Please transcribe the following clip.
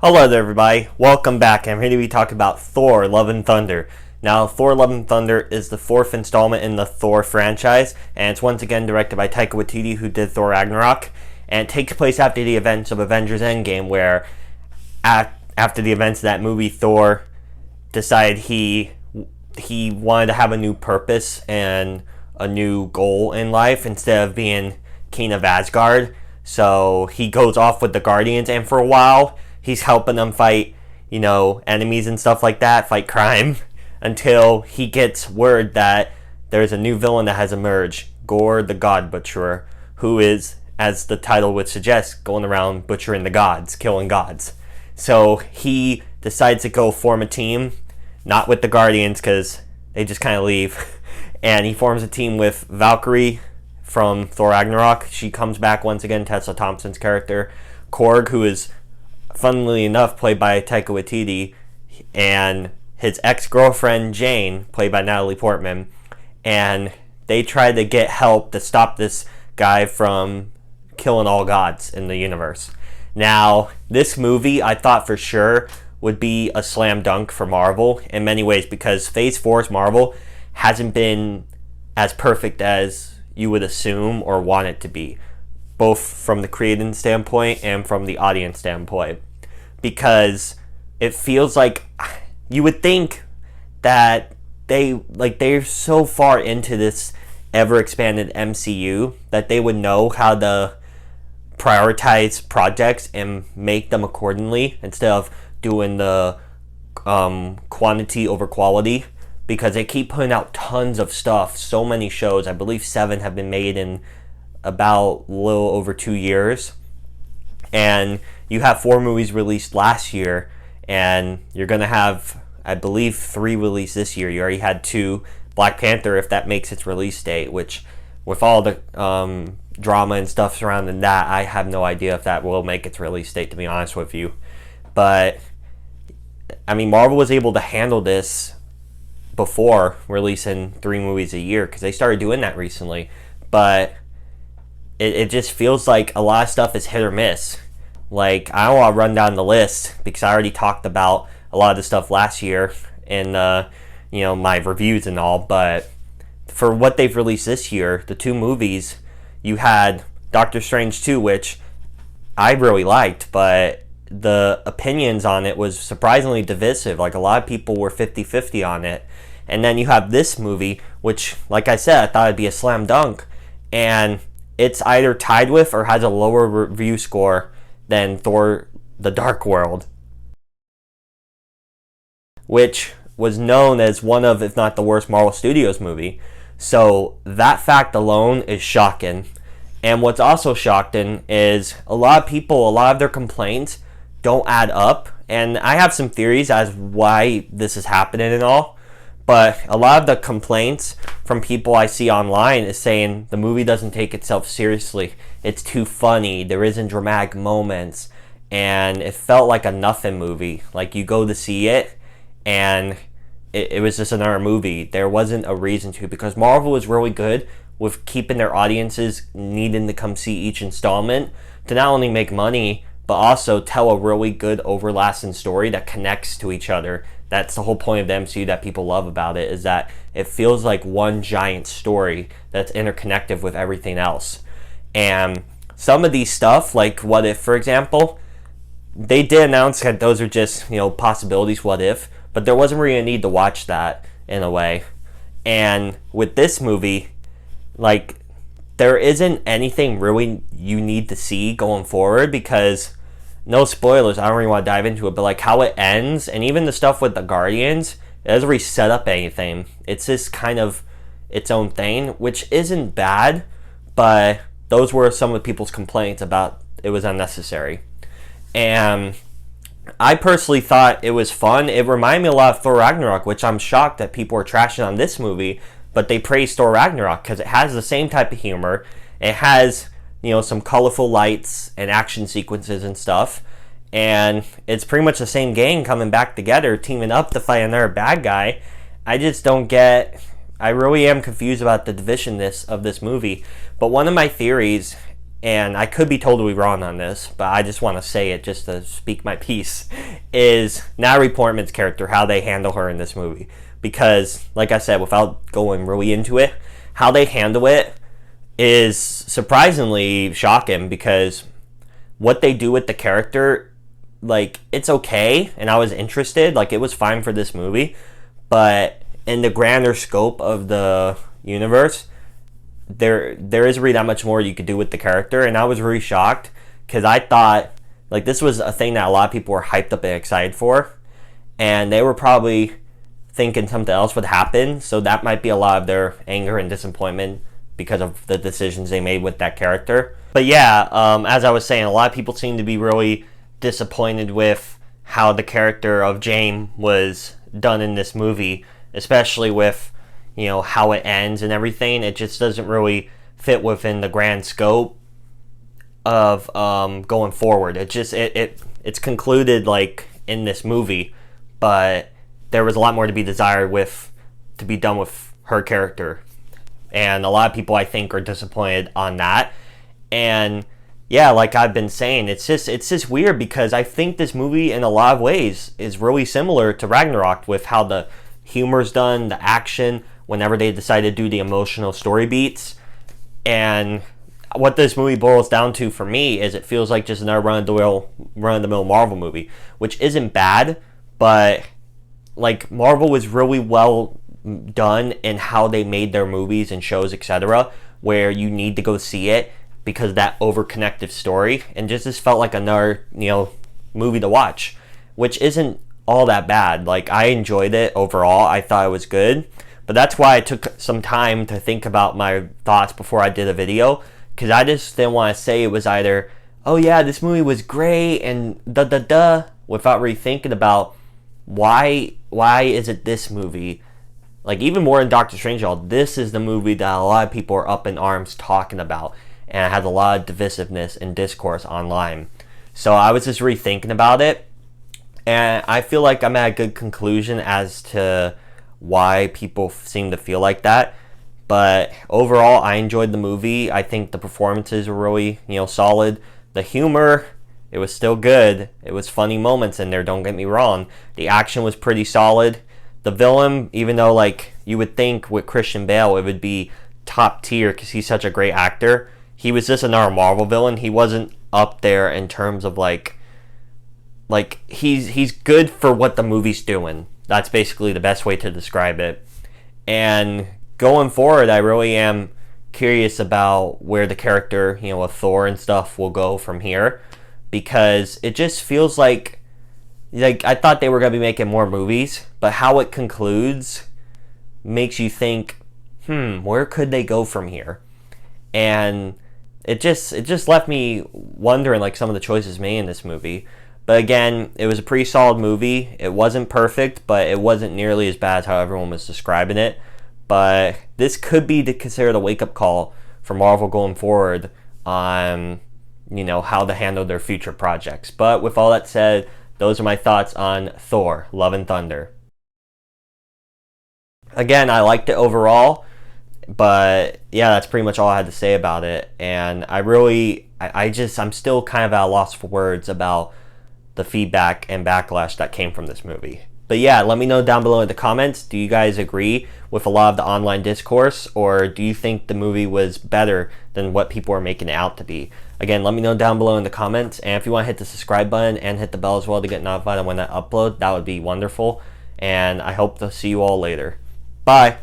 Hello there, everybody. Welcome back. I'm here to be talking about Thor: Love and Thunder. Now, Thor: Love and Thunder is the fourth installment in the Thor franchise, and it's once again directed by Taika Waititi, who did Thor: Ragnarok. And it takes place after the events of Avengers: Endgame, where after the events of that movie, Thor decided he wanted to have a new purpose and a new goal in life instead of being king of Asgard. So he goes off with the Guardians, and for a while he's helping them fight, enemies and stuff like that, fight crime, until he gets word that there's a new villain that has emerged, Gore the God Butcherer, who is, as the title would suggest, going around butchering the gods, killing gods. So he decides to go form a team, not with the Guardians because they just kind of leave, and he forms a team with Valkyrie from Thor Ragnarok. She comes back once again, Tessa Thompson's character, Korg, who is funnily enough played by Taika Waititi, and his ex-girlfriend Jane, played by Natalie Portman, and they try to get help to stop this guy from killing all gods in the universe. Now, this movie I thought for sure would be a slam dunk for Marvel in many ways, because Phase 4's Marvel hasn't been as perfect as you would assume or want it to be, both from the creative standpoint and from the audience standpoint, because it feels like you would think that they're so far into this ever expanded MCU that they would know how to prioritize projects and make them accordingly instead of doing the quantity over quality, because they keep putting out tons of stuff, so many shows. I believe 7 have been made in about a little over 2 years, and you have 4 movies released last year, and you're gonna have, I believe, 3 released this year. You already had 2. Black Panther, if that makes its release date, which with all the drama and stuff surrounding that, I have no idea if that will make its release date, to be honest with you. But I mean, Marvel was able to handle this before releasing 3 movies a year, because they started doing that recently, but it just feels like a lot of stuff is hit or miss. Like, I don't want to run down the list because I already talked about a lot of the stuff last year in my reviews and all, but for what they've released this year, the 2 movies, you had Doctor Strange 2, which I really liked, but the opinions on it was surprisingly divisive. Like, a lot of people were 50-50 on it. And then you have this movie, which, like I said, I thought it'd be a slam dunk, and it's either tied with or has a lower review score than Thor: The Dark World, which was known as one of, if not the worst, Marvel Studios movie. So that fact alone is shocking. And what's also shocking is a lot of their complaints don't add up. And I have some theories as why this is happening and all. But a lot of the complaints from people I see online is saying the movie doesn't take itself seriously. It's too funny. There isn't dramatic moments. And it felt like a nothing movie. Like, you go to see it, and it was just another movie. There wasn't a reason to, because Marvel was really good with keeping their audiences needing to come see each installment to not only make money, but also tell a really good overlasting story that connects to each other. That's the whole point of the MCU that people love about it, is that it feels like one giant story that's interconnected with everything else. And some of these stuff, like What If, for example, they did announce that those are just, possibilities, what if, but there wasn't really a need to watch that in a way. And with this movie, like, there isn't anything really you need to see going forward, because, no spoilers, I don't really want to dive into it, but like how it ends, and even the stuff with the Guardians, it doesn't really set up anything. It's just kind of its own thing, which isn't bad, but those were some of people's complaints about it was unnecessary. And I personally thought it was fun. It reminded me a lot of Thor Ragnarok, which I'm shocked that people are trashing on this movie, but they praise Thor Ragnarok because it has the same type of humor. It has, some colorful lights and action sequences and stuff, and it's pretty much the same gang coming back together, teaming up to fight another bad guy. I really am confused about the divisiveness of this movie. But one of my theories and I could be totally wrong on this, but I just want to say it just to speak my piece, is Natalie Portman's character, how they handle her in this movie. Because, like I said, without going really into it, how they handle it is surprisingly shocking, because what they do with the character, like, it's okay, and I was interested, like, it was fine for this movie, but in the grander scope of the universe, there is really that much more you could do with the character, and I was really shocked, because I thought, like, this was a thing that a lot of people were hyped up and excited for, and they were probably thinking something else would happen, so that might be a lot of their anger and disappointment because of the decisions they made with that character. But yeah, as I was saying, a lot of people seem to be really disappointed with how the character of Jane was done in this movie, especially with, you know, how it ends and everything. It just doesn't really fit within the grand scope of going forward. It's concluded, like, in this movie, but there was a lot more to be desired to be done with her character. And a lot of people, I think, are disappointed on that. And yeah, like I've been saying, it's just weird, because I think this movie in a lot of ways is really similar to Ragnarok, with how the humor's done, the action, whenever they decide to do the emotional story beats. And what this movie boils down to for me is it feels like just another run-of-the-mill Marvel movie, which isn't bad, but like, Marvel was really well done in how they made their movies and shows, etc., where you need to go see it because of that over-connective story, and just this felt like another, you know, movie to watch, which isn't all that bad. Like, I enjoyed it overall. I thought it was good, but that's why I took some time to think about my thoughts before I did a video, because I just didn't want to say it was either, oh yeah, this movie was great, and da-da-da, without really thinking about why is it this movie. Like, even more in Doctor Strangelove, this is the movie that a lot of people are up in arms talking about, and it has a lot of divisiveness and discourse online. So I was just rethinking about it, and I feel like I'm at a good conclusion as to why people seem to feel like that. But overall, I enjoyed the movie. I think the performances were really, you know, solid. The humor, it was still good. It was funny moments in there, don't get me wrong. The action was pretty solid. The villain, even though, like, you would think with Christian Bale it would be top tier because he's such a great actor, he was just another Marvel villain. He wasn't up there in terms of, like he's good for what the movie's doing. That's basically the best way to describe it. And going forward, I really am curious about where the character, you know, of Thor and stuff will go from here, because it just feels like I thought they were going to be making more movies, but how it concludes makes you think, where could they go from here? And it just left me wondering, like, some of the choices made in this movie. But again, it was a pretty solid movie. It wasn't perfect, but it wasn't nearly as bad as how everyone was describing it. But this could be considered a wake-up call for Marvel going forward on, you know, how to handle their future projects. But with all that said, those are my thoughts on Thor, Love and Thunder. Again, I liked it overall, but yeah, that's pretty much all I had to say about it. And I'm still kind of at a loss for words about the feedback and backlash that came from this movie. But yeah, let me know down below in the comments, do you guys agree with a lot of the online discourse, or do you think the movie was better than what people are making it out to be? Again, let me know down below in the comments, and if you want to hit the subscribe button and hit the bell as well to get notified when I upload, that would be wonderful. And I hope to see you all later. Bye!